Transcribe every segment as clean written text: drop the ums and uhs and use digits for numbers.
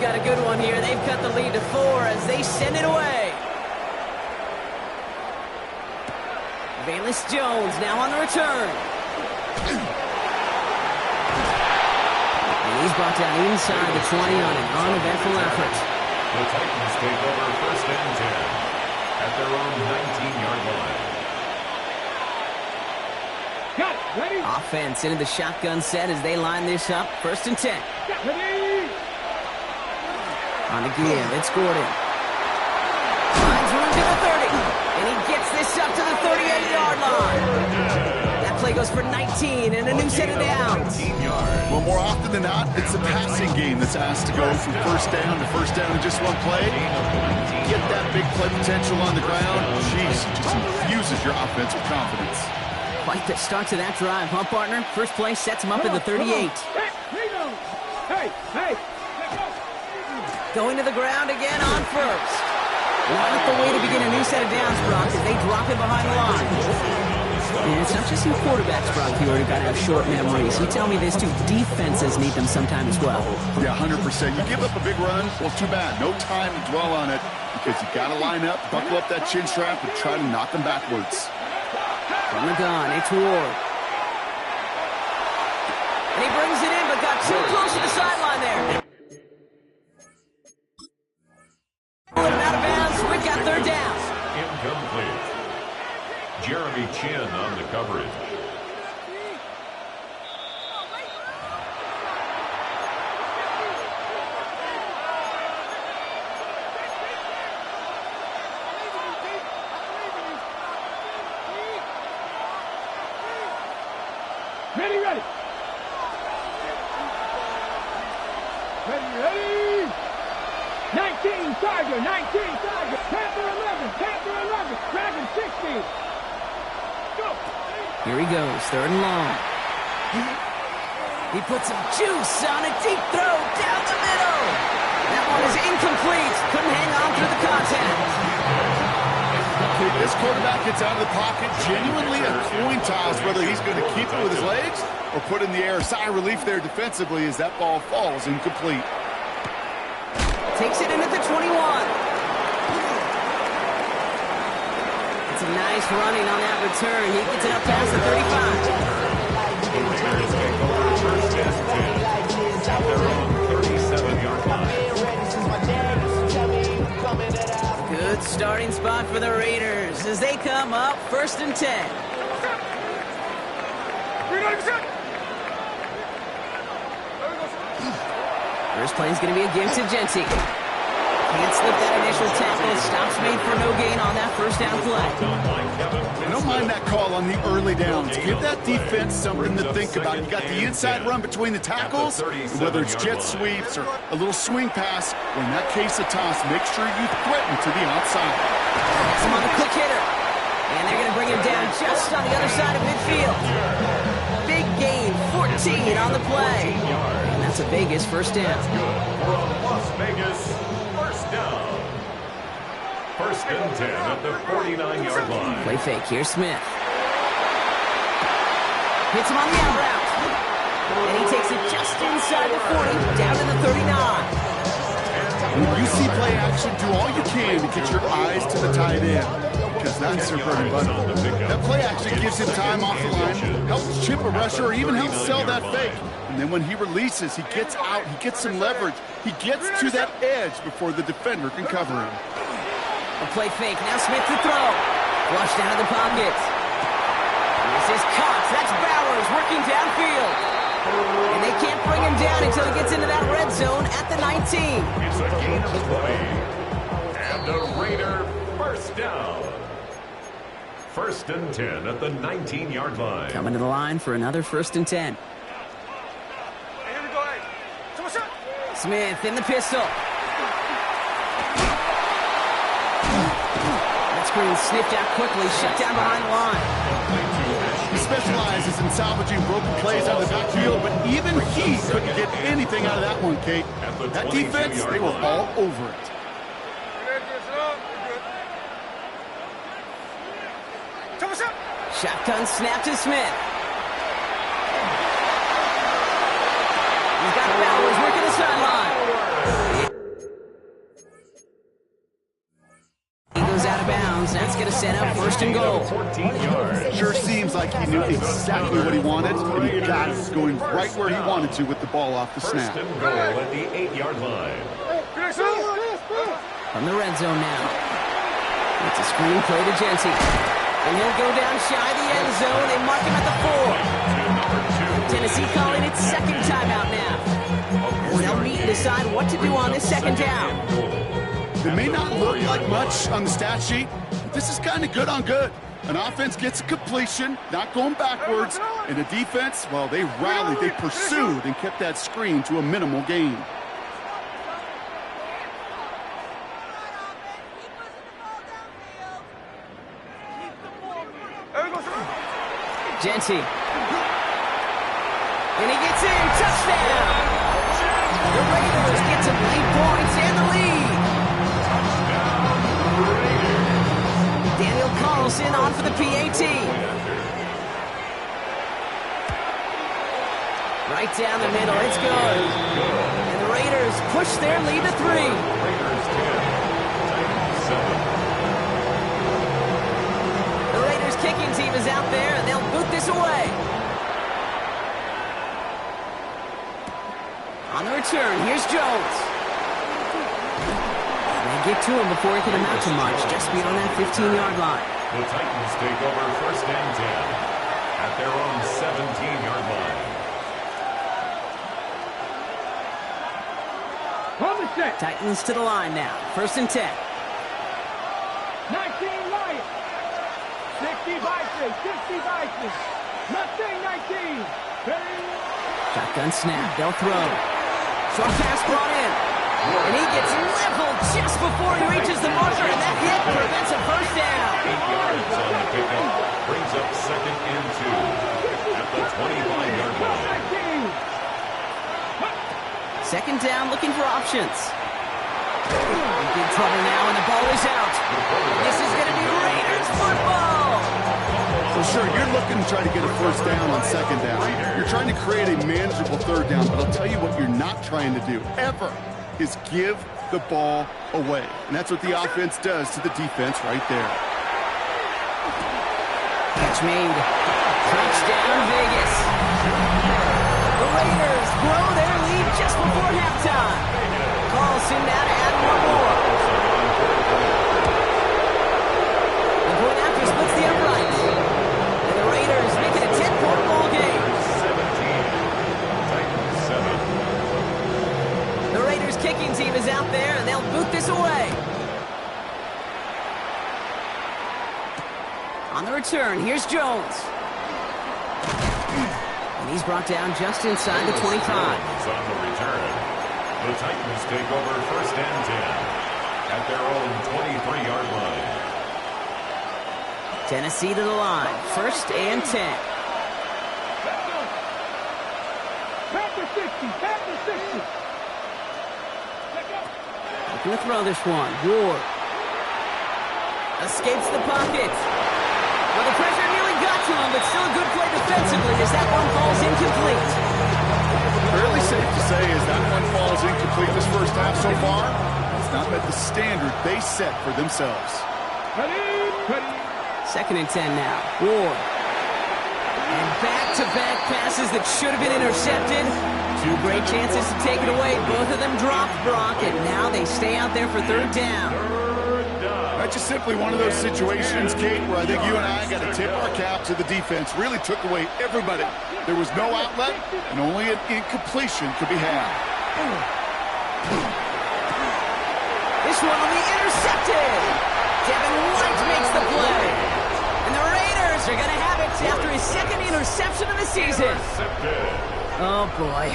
got a good one here. They've cut the lead to 4 as they send it away. Velus Jones now on the return. And he's brought down inside the 20 on an uneventful effort. The Titans take over 1st and 10 at their own 19-yard line. Got it. Ready? Offense into the shotgun set as they line this up. 1st and 10. Ready? On the give, it's Gordon. Finds room to the 30. And he gets this up to the 38-yard line. That play goes for 19 and a new set of downs. Well, more often than not, it's the passing game that's asked to go from 1st down to 1st down in just one play. Get that big play potential on the ground. Jeez, it just infuses your offense with confidence. Quite the start to that drive, huh, partner? First play sets him up at the 38. Hey! Going to the ground again on 1st. Not the way to begin a new set of downs, Brock, as they drop it behind the line. And it's not just you quarterbacks, Brock, who got to have short memories. You tell me this too, defenses need them sometimes as well. Yeah, 100%. You give up a big run, well, too bad. No time to dwell on it because you got to line up, buckle up that chin strap, and try to knock them backwards. From the gun, it's Ward. And he brings it in, but got too close to the sideline there. Pulling it out of bounds, we've got 3rd down. Incomplete. Jeremy Chin on the coverage. Ready. Ready. 19 Tiger. Panther 11. Dragon 16. Go. Here he goes, 3rd and long. He puts some juice on a deep throw down the middle. That one is incomplete. Couldn't hang on through the contact. This quarterback gets out of the pocket, genuinely a coin toss whether he's going to keep it with his legs or put it in the air. Sigh of relief there defensively as that ball falls incomplete. Takes it in at the 21. It's a nice running on that return. He gets it up past the 35. At their own 37-yard line. Good starting spot for the Raiders as they come up 1st and 10. First play is going to be a give to Genty. Can't slip that initial tackle. Stops made for no gain on that 1st down play. I don't mind that call on the early downs. Give that defense something to think about. You got the inside run between the tackles, whether it's jet sweeps or a little swing pass, or in that case a toss, make sure you threaten to the outside. Some on the quick hitter. And they're going to bring him down just on the other side of midfield. Big gain, 14 on the play. And that's a Vegas 1st down. Las Vegas 1st down. 1st and 10 at the 49-yard line. Play fake, here's Smith. Hits him on the out route. And he takes it just inside the 40, down to the 39. When you see play action, do all you can to get your eyes to the tight end, because that's their bread and butter. That play action gives him time off the line, helps chip a rusher, or even helps sell that fake. And then when he releases, he gets out, he gets some leverage. He gets to that edge before the defender can cover him. A play fake, now Smith to throw. Flushed out of the pocket. This is Cox, that's Bowers working downfield. And they can't bring him down until he gets into that red zone at the 19. It's a gain of play. And a Raider 1st down. 1st and 10 at the 19-yard line. Coming to the line for another 1st and 10. Smith in the pistol. That screen sniffed out quickly, shut down behind the line. He specializes in salvaging broken plays out of the backfield, but even he couldn't get anything out of that one, Kate. That defense, they were all over it. Shotgun snap to Smith. He's got Bowers working the sideline. He knew exactly what he wanted, and he got it, going right where he wanted to with the ball off the snap. First and goal at the 8-yard line. From the red zone now. It's a screen play to Genty. And he'll go down shy the end zone. They mark him at the 4. Tennessee calling its second timeout now. And they'll meet and decide what to do on this second down. It may not look like much on the stat sheet, but this is kind of good on good. An offense gets a completion, not going backwards, and the defense, well, they rallied, they pursued, and kept that screen to a minimal gain. Genty. And he gets in. Touchdown! The Raiders get some late points and the lead. Daniel Carlson on for the PAT. Right down the middle. It's good. And the Raiders push their lead to 3. Raiders 10, Titans 7. The Raiders kicking team is out there, and they'll boot this away. On the return, here's Jones. They get to him before he can amount to much, just beyond that 15-yard line. The Titans take over first and 10 at their own 17-yard line. On the set. Titans to the line now. First and 10. 19 Lions. 60 Vikings. 60 Vikings. Nothing 19. Ready? Shotgun snap. They'll throw. Short pass brought in. And he gets leveled just before he reaches the marker, and that hit prevents a first down. 8 yards on the pickup. Brings up second and 2 at the 25-yard line. 19. Second down, looking for options. In big trouble now, and the ball is out. This is going to be Raiders football. So sure, you're looking to try to get a first down on second down. You're trying to create a manageable third down, but I'll tell you what you're not trying to do, ever, is give the ball away. And that's what the offense does to the defense right there. Catch made. Touchdown, Vegas. The Raiders grow their lead just before halftime. Carlson now to add one more. The point after splits the uprights. And the Raiders make it a 10-point ball game. 17. Titans 7. The Raiders kicking team is out there, and they'll boot this away. On the return, here's Jones. And he's brought down just inside the 25. On the return, the Titans take over first and 10 at their own 23-yard line. Tennessee to the line, first and 10. Back to 60. Back to 60. Looking to throw this one. Ward. Escapes the pocket. Well, the pressure nearly got to him, but still a good play defensively as that one falls incomplete. Fairly safe to say as that one falls incomplete this first half so far, it's not met the standard they set for themselves. Ready? Ready. Second and 10 now. Ward. And back-to-back passes that should have been intercepted. Two great chances to take it away. Both of them dropped, Brock, and now they stay out there for third down. That's just simply one of those situations, Kate, where I think you and I got to tip our cap to the defense. Really took away everybody. There was no outlet, and only an incompletion could be had. This one will be intercepted. Devin White makes the play. And the Raiders are going to have it after his second interception of the season. Oh, boy.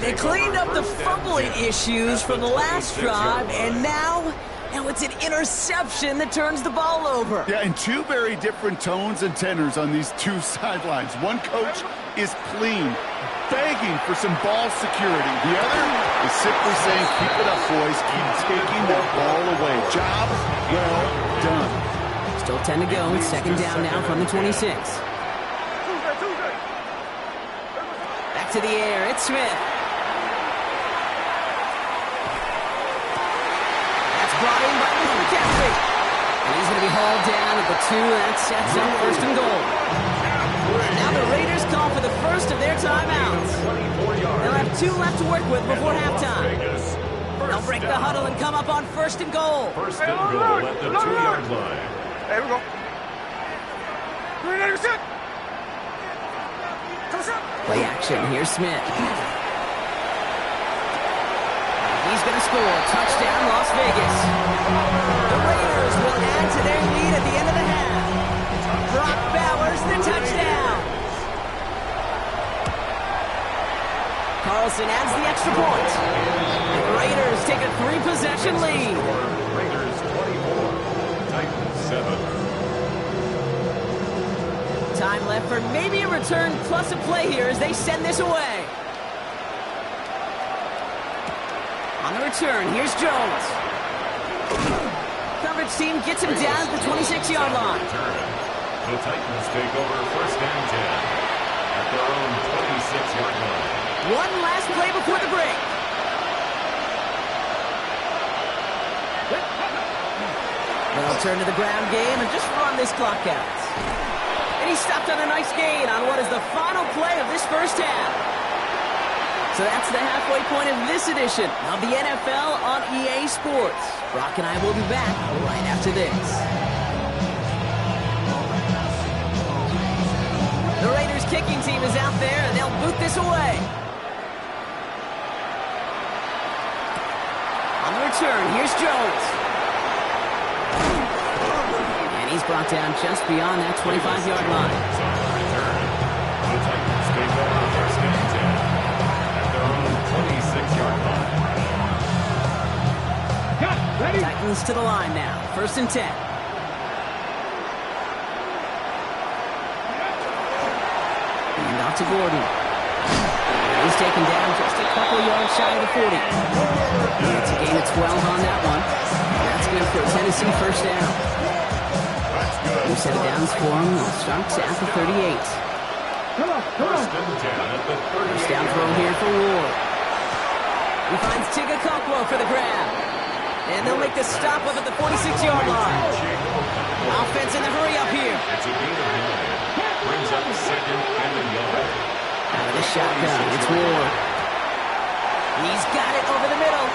They cleaned up the fumbling issues from the last drive, and now it's an interception that turns the ball over. Yeah, and two very different tones and tenors on these two sidelines. One coach is pleading, begging for some ball security. The other is simply saying, keep it up, boys. Keep taking that ball away. Job well done. Still 10 to go. It's second down now from the 26. Back to the air. It's Smith. Brought in by Mr. McCaffrey. And he's going to be hauled down at the 2. That sets up first and goal. Now the Raiders call for the first of their timeouts. They'll have 2 left to work with before halftime. They'll break the huddle and come up on 1st and goal. First and goal at the 2-yard line. There we go. Play action. Here's Smith. He's going to score. Touchdown, Las Vegas. The Raiders will add to their lead at the end of the half. Brock Bowers, the touchdown. Carlson adds the extra point. The Raiders take a 3-possession lead. Raiders 24, Titans 7. Time left for maybe a return plus a play here as they send this away. On the return, here's Jones. Coverage team gets him down at the 26-yard line. The Titans take over 1st and 10 at their own 26-yard line. One last play before the break. They'll turn to the ground game and just run this clock out. And he stopped on a nice gain on what is the final play of this first half. So that's the halfway point of this edition of the NFL on EA Sports. Brock and I will be back right after this. The Raiders kicking team is out there and they'll boot this away. On the return, here's Jones. And he's brought down just beyond that 25-yard line. The Titans take over 1st and 10 at their own 26-yard line. Ready? Titans to the line now. 1st and 10. And off to Gordon. He's taken down just a couple yards shy of the 40. It's a gain of 12 on that one. That's good for a Tennessee first down. New set of downs for him. Starts at the 38. Come on. First and 10 at the 38. First down throw here for Ward. He finds Tigga Kokwo for the grab. And they'll make the stop up at the 46-yard line. Offense in the hurry up here. It's a gain of 9. Brings up 2nd and a yard. Out of the shotgun, it's Ward. He's got it over the middle.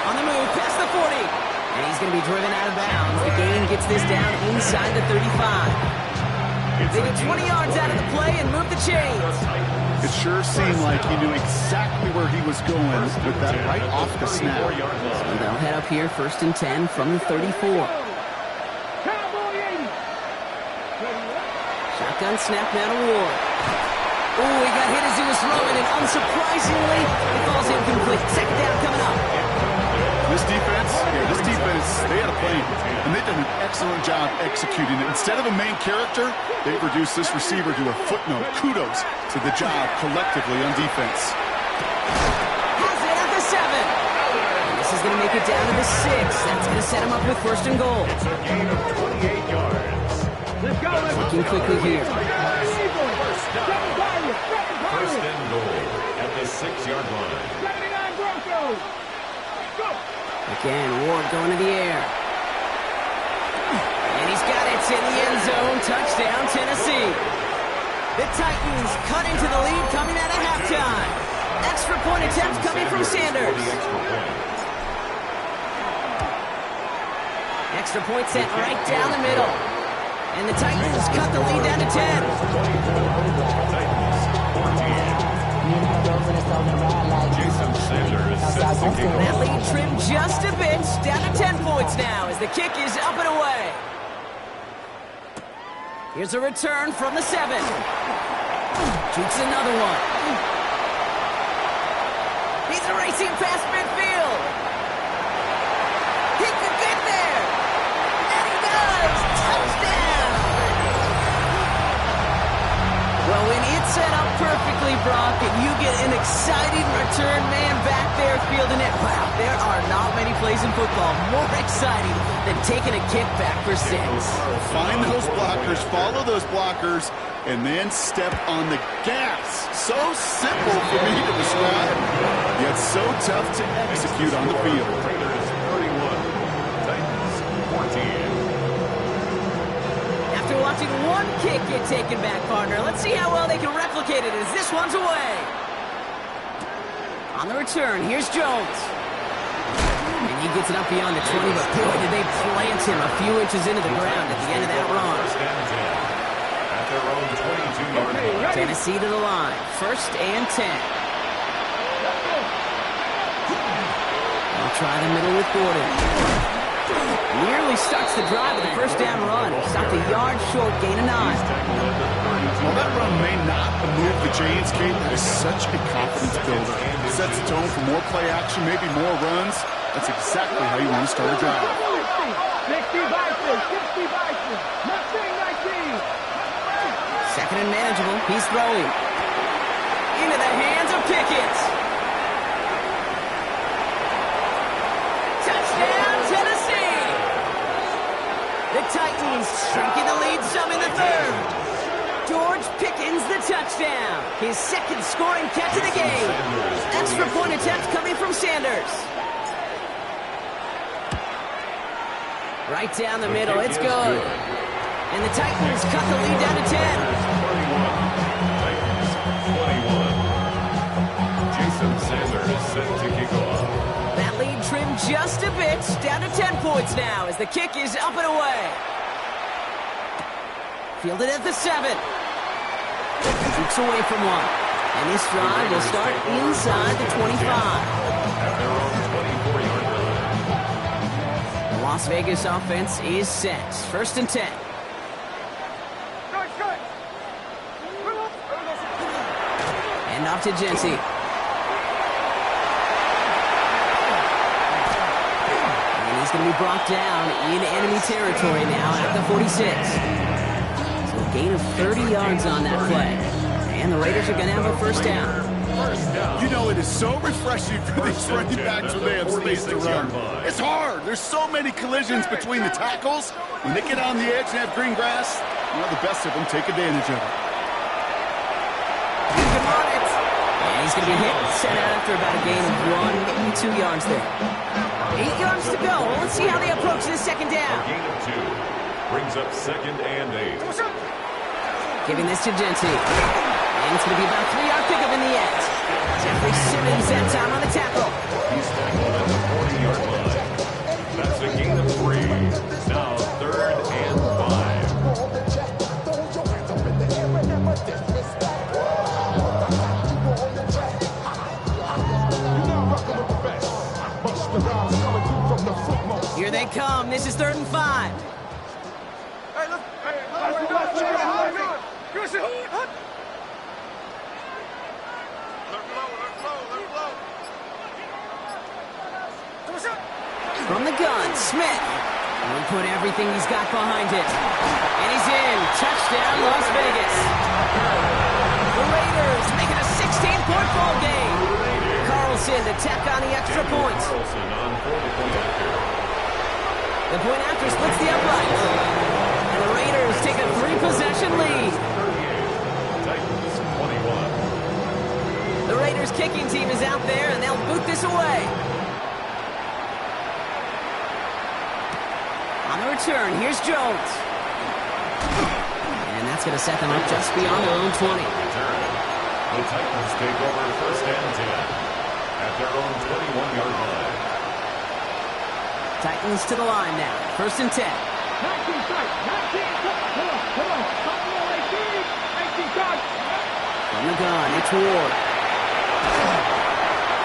On the move, past the 40. And he's going to be driven out of bounds. The gain gets this down inside the 35. They get 20 yards out of the play and move the chains. It sure seemed like he knew exactly where he was going with that right off the snap. So they'll head up here 1st and 10 from the 34. Cowboy 80. Shotgun snap now to Ward. Ooh, he got hit as he was throwing, and unsurprisingly, it falls incomplete. 2nd down coming up. This defense, they had a plan, and they've done an excellent job executing it. Instead of a main character, they've reduced this receiver to a footnote. Kudos to the job collectively on defense. Has it at the 7. And this is going to make it down to the 6. That's going to set him up with 1st and goal. It's a gain of 28 yards. Let's go. Looking quickly here. First and goal at the 6-yard line. 79 Broncos. Go. Again, Ward going to the air. And he's got it in the end zone. Touchdown, Tennessee. The Titans cut into the lead coming out of halftime. Extra point attempt coming from Sanders. Extra point set right down the middle. And the Titans cut the lead down to 10. Jason Sanders sets the kick That off. lead trimmed just a bit, down to 10 points now as the kick is up and away. Here's a return from the 7. Shoots another one. He's racing past midfield. He could get there. And he does. Touchdown. Well, when it's set up perfectly, Brock, and you get an exciting return man back there fielding it, wow, there are not many plays in football more exciting than taking a kick back for 6. Find those blockers, follow those blockers, and then step on the gas. So simple for me to describe, yet so tough to execute on the field. Raiders 31, Titans 14. After after watching one kick get taken back, partner. Let's see how well they can replicate it as this one's away. On the return, here's Jones. And he gets it up beyond the 20, but boy, did they plant him a few inches into the ground at the end of that run. At their own 22-yard line. Tennessee to the line. 1st and 10. They'll try the middle with Gordon. Nearly starts the drive with the first down run. Stopped a yard short, gain of 9. Well, that run may not have moved the chains, Kate. That is such a confidence builder. It sets the tone for more play action, maybe more runs. That's exactly how you want to start a drive. 60 Bison, 60 Bison, Mustang 19. 2nd and manageable. He's throwing. Into the hands of Pickett. Touchdown, Tennessee! The Titans shrinking the lead some in the 3rd. George Pickens the touchdown. His 2nd scoring catch of the game. Extra point attempt coming from Sanders. Right down the middle. It's good. And the Titans cut the lead down to 10. Titans 21. Jason Sanders is set to kick off. That lead trimmed just a bit. Down to 10 points now as the kick is up and away. Fielded at the 7. Shoots away from one. And this drive will start inside the 25. At their own 24-yard line. The Las Vegas offense is set. 1st and 10. And off to Jency. And he's going to be brought down in enemy territory now at the 46. So a gain of 30 yards on that play. And the Raiders are going to have a 1st down. You know, it is so refreshing for these running backs when they have space to run. It's hard. There's so many collisions between the tackles. When they get on the edge and have green grass, you know, the best of them take advantage of it. And he's going to be hit and set out after about a gain of 2 yards there. 8 yards to go. Well, let's see how they approach this 2nd down. Gain of 2 brings up 2nd and 8. Giving this to Jency. And it's going to be about a 3-yard pickup in the end. Jeffrey Simmons that time on the tackle. He's tackled at the 40-yard line. That's a gain of 3. Now 3rd and 5. Here they come. This is 3rd and 5. From the gun, Smith. Will put everything he's got behind it. And he's in. Touchdown, Las Vegas. The Raiders making a 16-point ball game. Carlson to tack on the extra point. The point after splits the upright. And the Raiders take a 3-possession lead. Titans 21. The Raiders kicking team is out there, and they'll boot this away. On the return, here's Jones. And that's going to set them up just beyond their own 20. The Titans take over 1st and 10 at their own 21-yard line. Titans to the line now. 1st and 10. 19 strike, 19 strike. Come on. 19 strike. From the gun, it's Ward.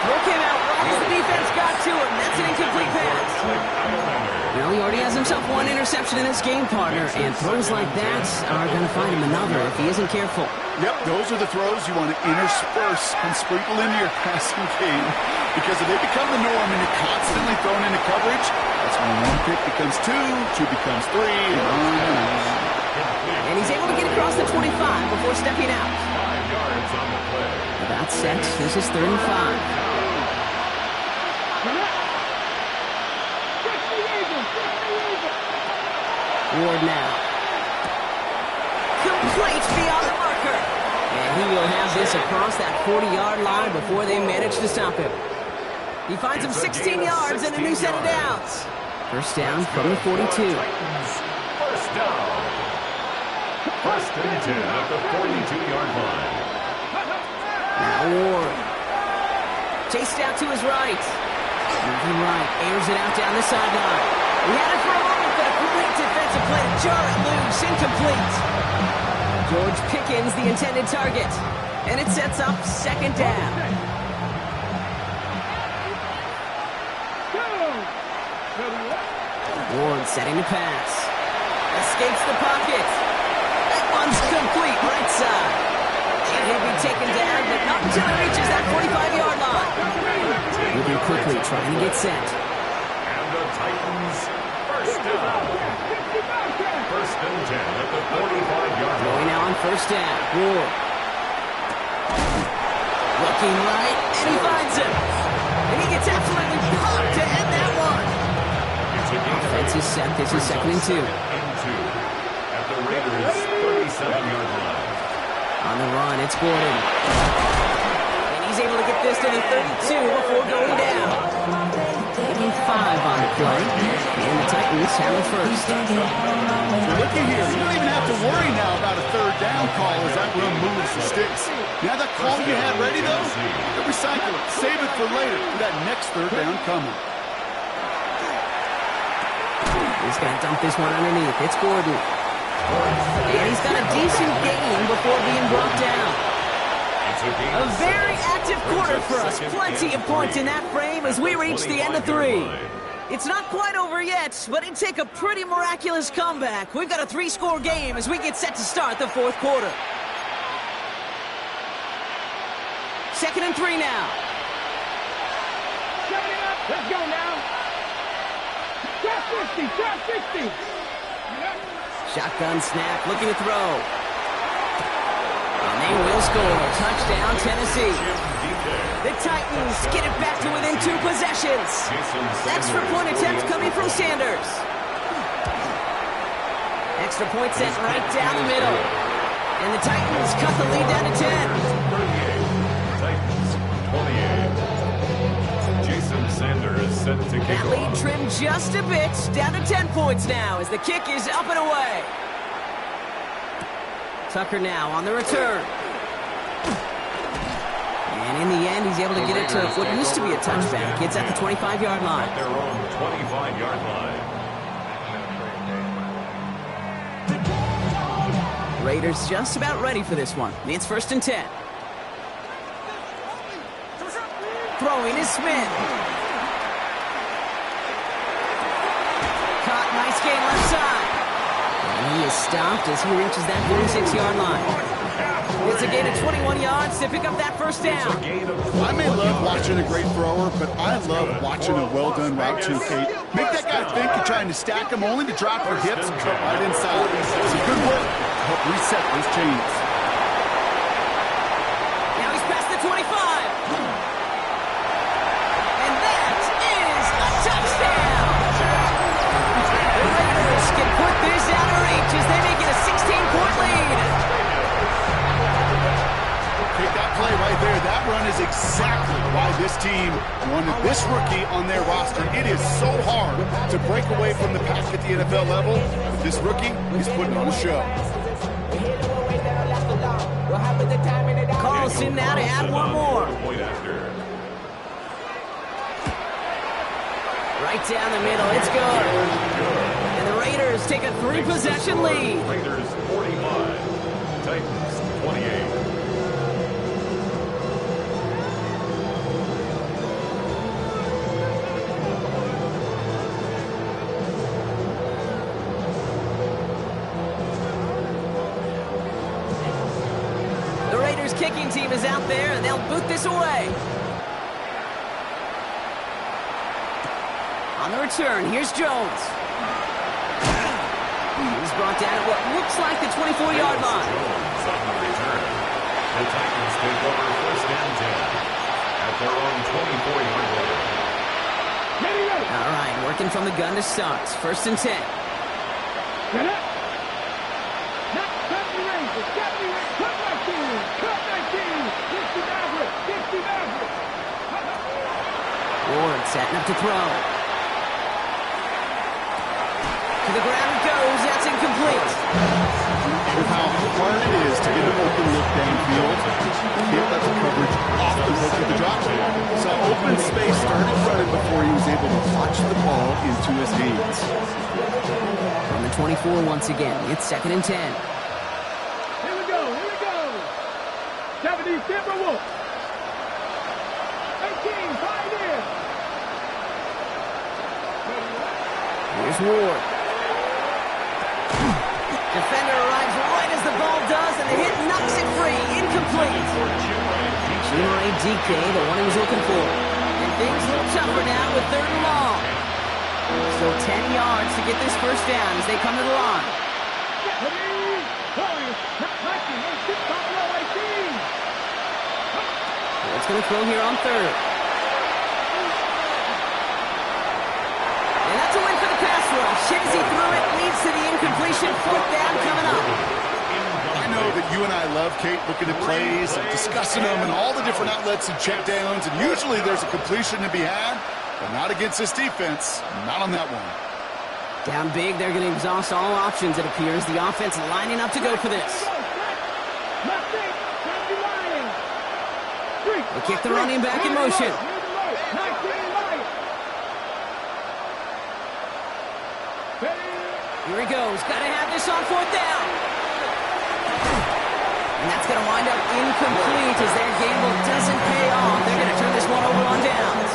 Throw came out right as the defense got to him. That's an incomplete pass. Well, he already has himself 1 interception in this game, partner, and throws like that are going to find him another if he isn't careful. Yep, those are the throws you want to intersperse and sprinkle into your passing game. Because if they become the norm and you're constantly thrown into coverage, that's when 1 pick becomes 2, 2 becomes 3, and on and on. And he's able to get across the 25 before stepping out. 5 yards on the play. About set. This is 3rd and 5. Ward now. Complete beyond the marker. And he will have this across that 40-yard line before they manage to stop him. He finds him 16 yards and a new set of downs. 1st down from the 42. 1st down. First and 10 at the 42-yard line. Now Ward. Chased out to his right. Moving right. Airs it out down the sideline. He had it for a moment, but a great defensive play to jar it loose. Incomplete. George Pickens, the intended target. And it sets up second down. Ward setting the pass. Escapes the pocket. That one's complete right side. And he'll be taken down, but not until he reaches that 45-yard line. Moving quickly, trying to get set. And the Titans first down. First and 10 at the 45-yard Going line. now on first down. Ward. Looking right, and he finds him. And he gets absolutely popped to end that one. It's a gain of Offense is set. This is second and 2. At the Raiders' 37-yard line. On the run, it's Gordon. And he's able to get this to the 32 before going down. Taking 5 on the play. And the Titans have it first. Looky here, you don't even have to worry now about a third down call as that run moves the sticks. Now that call you had ready, though, recycle it. Save it for later for that next third down coming. He's going to dump this one underneath. It's Gordon. And he's got a decent gain before being brought down. A very active quarter for us. Plenty of points in that frame as we reach the end of 3. It's not quite over yet, but it'd take a pretty miraculous comeback. We've got a 3-score game as we get set to start the fourth quarter. Second and 3 now. Let's go now. Top 50, top 50. Shotgun snap, looking to throw. And they will score. Touchdown, Tennessee. The Titans get it back to within 2 possessions. Extra point attempt coming from Sanders. Extra point sent right down the middle. And the Titans cut the lead down to 10. Titans 28. Jason Sanders set to kick That off. lead trimmed just a bit, down to 10 points now as the kick is up and away. Tucker now on the return. And in the end, he's able to get it to what used to be a touchback. It's at the 25-yard line. At their own 25-yard line. Raiders just about ready for this one. It's first and 10. Throwing is Smith. Caught, nice gain left side. And he is stopped as he reaches that 46-yard line. It's a gain of 21 yards to pick up that first down. I may love watching a great thrower, but I love watching a well-done route too, Kate. Make that guy think you're trying to stack him only to drop your hips and cut right inside. It's a good work to help reset those chains. Now he's past the 25. And that is a touchdown. The Raiders can put this out of reach as they make it a 16-point lead. Take that play right there. That run is exactly why this team wanted this rookie on their roster. It is so hard to break away from the pack at the NFL level. But this rookie is putting on a show. Calls him now to add one more. Point after. Right down the middle, it's good. And the Raiders take a 3-possession lead. Raiders 45. Titans 28. The Raiders kicking team is out there, and they'll boot this away. On the return, here's Jones. He's brought down at what looks like the 24-yard line. Jones on the return. The Titans take over first and 10 at their own 24-yard line. All right, working from the gun to start. First and 10. Get up. Not cut the range. Cut the range. Cut 19. Cut 19. 50 Maverick. 50 Maverick. Ward setting up to throw. To the ground it goes. That's incomplete. with how hard it is to get an open look downfield. Can't let the coverage off the hook of the drop. So open space started running before he was able to watch the ball into his hands. On the 24 once again, it's 2nd and 10. Here we go. 70 Timberwolves. 18, Pioneer. Here's Ward. Defender arrives right as the ball does, and the hit knocks it free. Incomplete. Chimere DK, the one he was looking for. And things look tougher now with 3rd and long. Still 10 yards to get this first down as they come to the line. It's going to throw here on 3rd. And that's a win for the pass rush. Shinsey threw it, leads to the incompletion. 4th down coming up. I know that you and I love, Kate, looking at plays and discussing them and all the different outlets and checkdowns, and usually there's a completion to be had, but not against this defense. Not on that one. Down big, they're going to exhaust all options, it appears. The offense lining up to go for this. They kick the running back in motion. Here he goes. Got to have this on 4th down. And that's going to wind up incomplete as their gamble doesn't pay off. They're going to turn this one over on downs.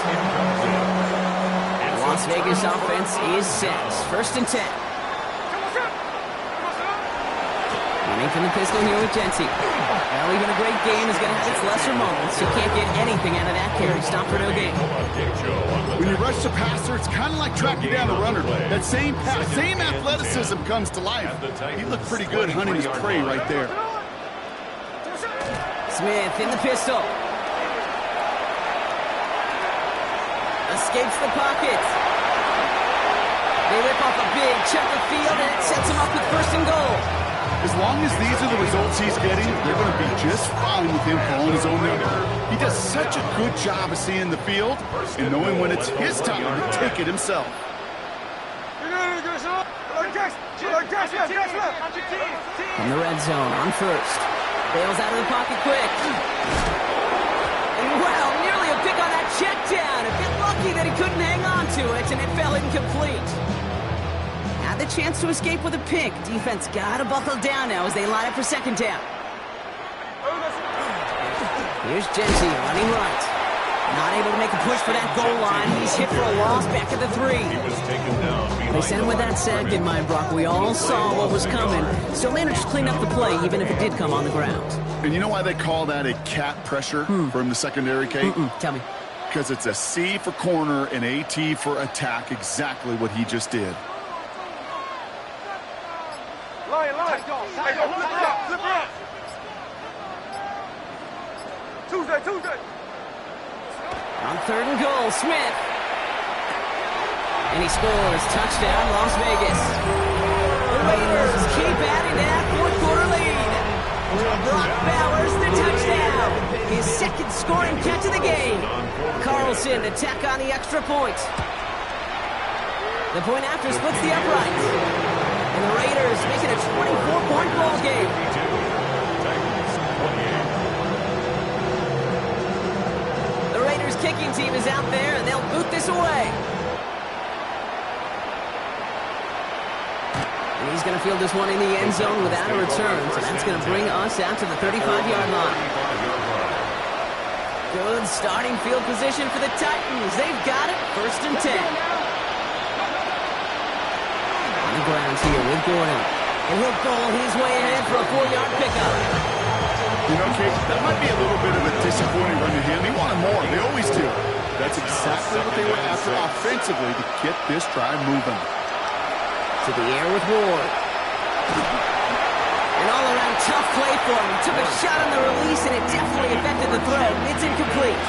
Las Vegas offense is set. 1st and 10. Running from the pistol here with Jency. Well, even a great game is going to have its lesser moments. You can't get anything out of that carry. Stop for no gain. When you rush the passer, it's kind of like tracking down the runner. That same pass, same athleticism comes to life. He looked pretty good hunting his prey right there. Smith in the pistol. Escapes the pocket. They rip off a big chunk of field, and it sets him up with 1st and goal. As long as these are the results he's getting, they're going to be just fine with him calling his own number. He does such a good job of seeing the field and knowing when it's his time to take it himself. In the red zone on 1st. Bails out of the pocket quick. And wow, nearly a pick on that check down. A bit lucky that he couldn't hang on to it, and it fell incomplete. Had the chance to escape with a pick. Defense got to buckle down now as they line up for 2nd down. Here's Jency running right. Not able to make a push for that goal line. He's hit for a loss back at the 3. They sent him with that sack in mind, Brock. We all saw what was coming. Still managed to clean up the play, even if it did come on the ground. And you know why they call that a cat pressure from the secondary, Kate? Tell me. Because it's a C for corner and a T for attack, exactly what he just did. Tuesday. On 3rd and goal, Smith. And he scores. Touchdown, Las Vegas. The Raiders keep adding to that 4th quarter lead. Brock Bowers, the touchdown. His 2nd scoring catch of the game. Carlson to tack on the extra point. The point after splits the uprights. And the Raiders make it a 24-point ball game. The Raiders kicking team is out there, and they'll boot this away. And he's going to field this one in the end zone without a return, so that's going to bring us out to the 35-yard line. Good starting field position for the Titans. They've got it, 1st and 10. On the grounds here with Gordon. And he'll goal his way ahead for a 4-yard pickup. You know, Kate, that might be a little bit of a disappointing run to him. He wanted more. They always do. That's exactly what they were after offensively to get this drive moving. To the air with Ward. An all-around tough play for him. He took a shot on the release, and it definitely affected the throw. It's incomplete.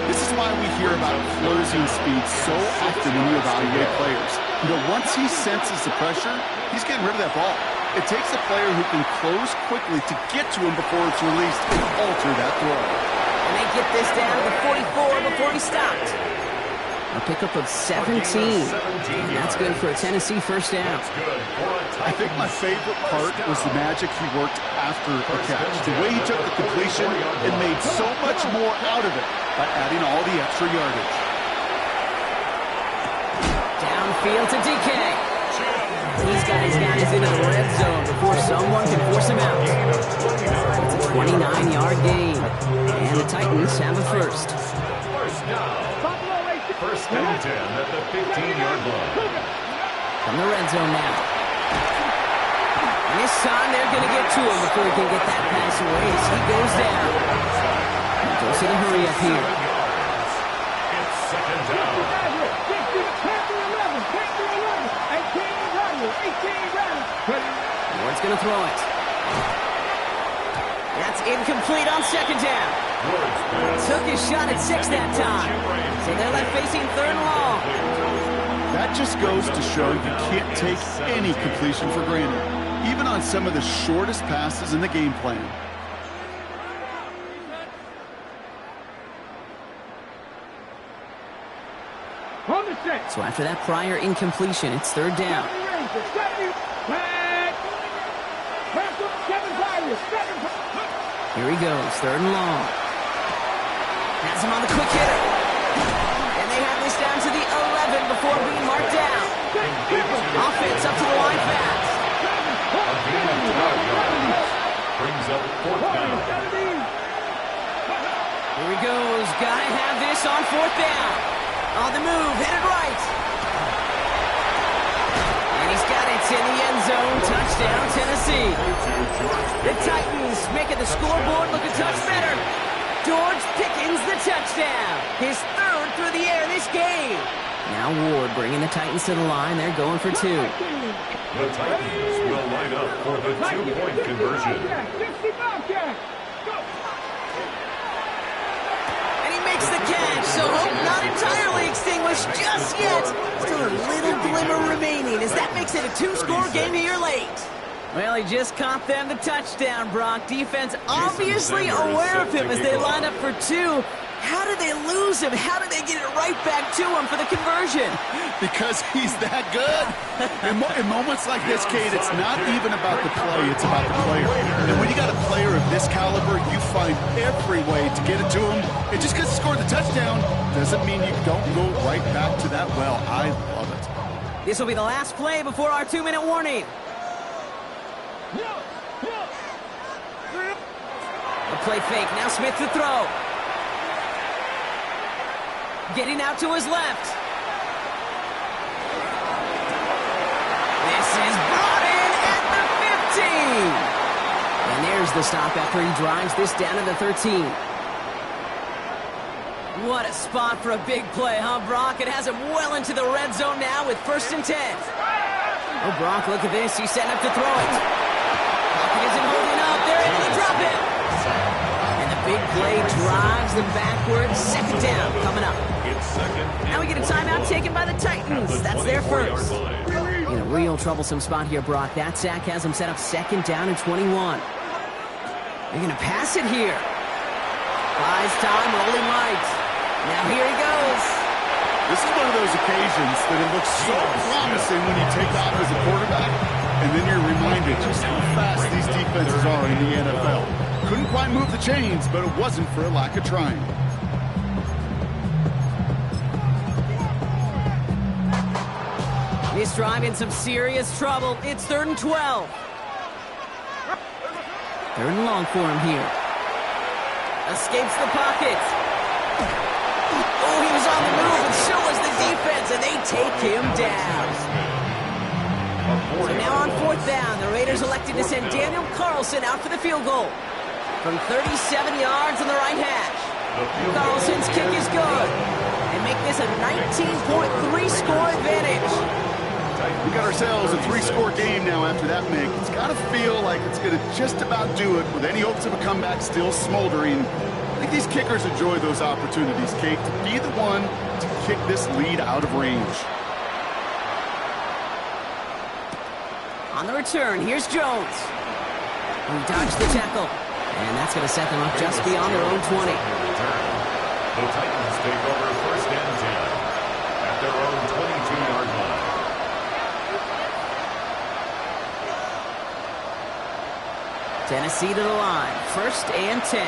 This is why we hear about closing speed so often when you evaluate players. You know, once he senses the pressure, he's getting rid of that ball. It takes a player who can close quickly to get to him before it's released and alter that throw. And they get this down to the 44 before he stopped. A pickup of 17. And that's good for a Tennessee first down. I think my favorite part was the magic he worked after the catch. The way he took the completion and made so much more out of it by adding all the extra yardage. Downfield to DK. He's got his guys into the red zone before someone can force him out. It's a 29-yard gain. And the Titans have a first. First and 10 at the 15-yard line. From the red zone now. And this time they're going to get to him before he can get that pass away as he goes down. He goes to the hurry up here. It's second down. Ward's going to throw it. That's incomplete on second down. Took his shot at 6 that time. So they're left facing third and long. That just goes to show you can't take any completion for granted, even on some of the shortest passes in the game plan. So after that prior incompletion, it's third down. Here he goes, third and long. Has him on the quick hitter. And they have this down to the 11 before being marked down. Offense up to the line fast. Brings up fourth down. Here he goes, gotta have this on fourth down. On the move, headed right. And he's got it in the end zone. Touchdown, Tennessee. The Titans making the scoreboard look a touch better. George Pickens the touchdown. His third through the air this game. Now Ward bringing the Titans to the line. They're going for 2. The Titans will line up for the 2-point conversion. And he makes the catch, so hope not entirely extinguished just yet. Still a little glimmer remaining as that makes it a 2-score game here late. Well, he just caught them the touchdown, Brock. Defense obviously aware of him as they line up for 2. How did they lose him? How did they get it right back to him for the conversion? Because he's that good. In moments like this, Kate, it's not even about the play, it's about the player. And when you got a player of this caliber, you find every way to get it to him. And just because he scored the touchdown doesn't mean you don't go right back to that well. I love it. This will be the last play before our 2-minute warning. A play fake. Now Smith to throw. Getting out to his left. This is brought in at the 15. And there's the stop after he drives this down to the 13. What a spot for a big play, huh, Brock? It has him well into the red zone now with 1st and 10. Oh, Brock, look at this. He's setting up to throw it. Pocket isn't holding up. They're able to drop it. And the big play drives them backwards. Second down coming up. Now we get a timeout taken by the Titans. That's their first. In a real troublesome spot here, Brock. That sack has them set up 2nd down and 21. They're going to pass it here. Buys time, rolling right. Now here he goes. This is one of those occasions that it looks so promising when you take off as a quarterback, and then you're reminded just how fast these defenses are in the NFL. Couldn't quite move the chains, but it wasn't for a lack of trying. This drive in some serious trouble. It's 3rd and 12. 3rd and long for him here. Escapes the pocket. Oh, he was on the move, and so was the defense, and they take him down. So now on 4th down, the Raiders elected to send Daniel Carlson out for the field goal. From 37 yards on the right hash. Carlson's kick is good. And make this a 19.3 score advantage. We got ourselves a 3-score game now after that make. It's got to feel like it's going to just about do it with any hopes of a comeback still smoldering. I think these kickers enjoy those opportunities, Kate, to be the one to kick this lead out of range. On the return, here's Jones. He dodged the tackle. And that's going to set them up just beyond their own 20. The Titans take over 1st and 10. Tennessee to the line. 1st and 10.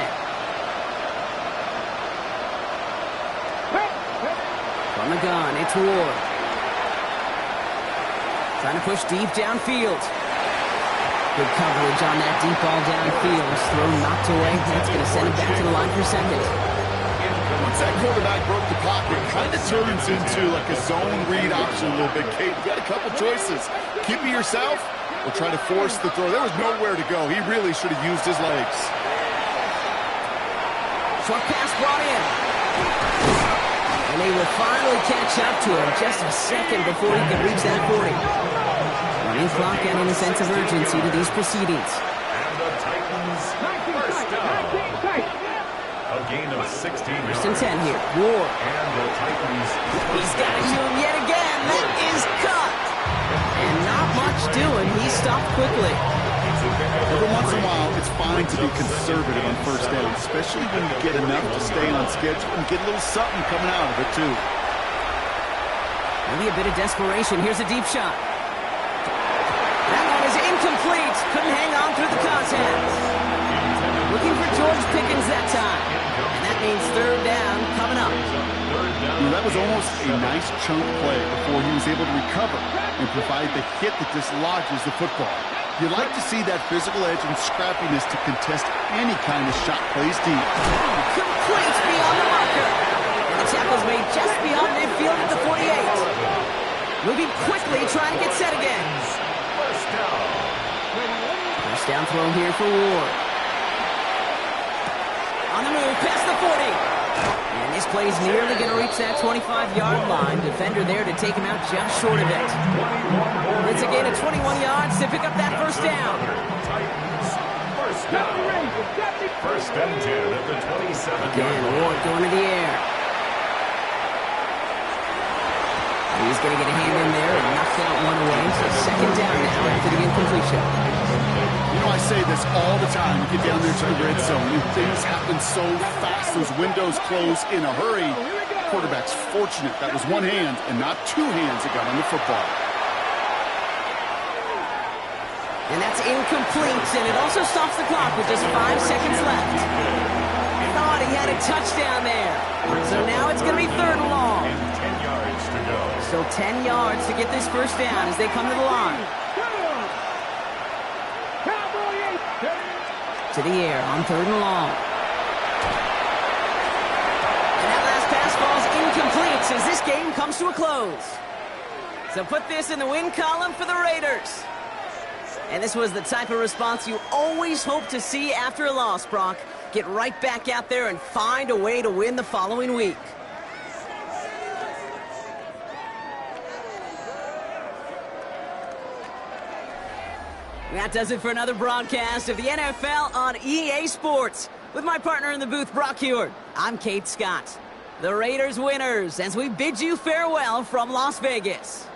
From the gun, it's Ward. Trying to push deep downfield. Good coverage on that deep ball downfield. Throw knocked away. That's going to send it back to the line for 2nd. Once that quarterback broke the pocket, it kind of turns into like a zone read option a little bit. Kate, you got a couple choices. Keep it yourself or try to force the throw. There was nowhere to go. He really should have used his legs. Short pass brought in. And they will finally catch up to him just a second before he can reach that 40. Running clock adding a sense of urgency to these proceedings. And the Titans first down. A gain of 16 yards. 1st and 10 here. Ward. And the Titans. He's got it to him yet again. That is cut. And not much doing. He stopped quickly. Every once in a while, it's fine to be conservative on 1st down, especially when you get enough to stay on schedule and get a little something coming out of it, too. Maybe a bit of desperation. Here's a deep shot. That one is incomplete. Couldn't hang on through the contact. Looking for George Pickens that time. And that means 3rd down coming up. That was almost a nice chunk play before he was able to recover and provide the hit that dislodges the football. You like to see that physical edge and scrappiness to contest any kind of shot plays deep. Complete beyond the marker. And the tackle's made just beyond midfield at the 48. Moving quickly, trying to get set again. First down. First down throw here for Ward. On the move, past the 40. And this play's nearly going to reach that 25-yard line. Defender there to take him out just short of it. It's a gain of 21 yards to pick up that 1st down. Titans first down. 1st and 10 at the 27-yard Again, Ward going to the air. He's going to get a hand in there and knock that one away. So 2nd down now after the incompletion. You know, I say this all the time. You get down there to the red zone, and things happen so fast. Those windows close in a hurry. Quarterback's fortunate that was one hand and not 2 hands that got on the football. And that's incomplete, and it also stops the clock with just 5 seconds left. Thought he had a touchdown there. So now it's going to be 3rd and long. And 10 yards to go. Still 10 yards to get this 1st down as they come to the line. To the air on 3rd and long. And that last pass falls incomplete as this game comes to a close. So put this in the win column for the Raiders. And this was the type of response you always hope to see after a loss, Brock. Get right back out there and find a way to win the following week. That does it for another broadcast of the NFL on EA Sports. With my partner in the booth, Brock Huard, I'm Kate Scott. The Raiders winners as we bid you farewell from Las Vegas.